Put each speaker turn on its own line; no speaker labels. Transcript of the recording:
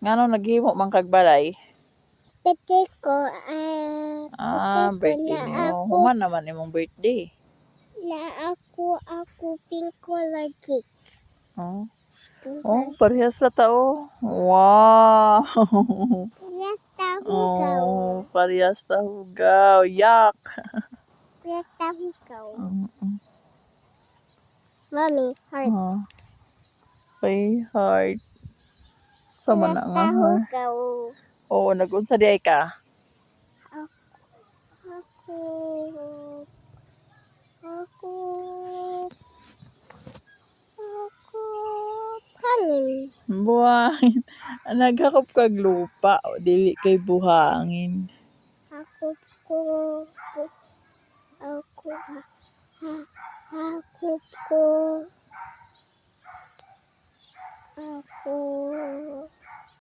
Ngano naghimo man kag balay?
Birthday ko,
Birthday
na
nimo.
ako,
Human naman imong birthday.
ako pink color cake.
Oh.
Pink
Oh,
color.
parehas la ta oh. Wow!
Preta hugaw.
Oh, parehas ta hugaw. Yak!
Preta hugaw.
Mm.
Mommy, heart.
Oh. Kay heart. Sama na nga
Preta
ha.
hugaw.
Oo, nag-unsa di ay ka?
Ako, ako, ako, hangin.
Buhangin. Naghakop kag lupa. O, dili kay buhangin.
Ako, ko, ako, ako, ko, ako,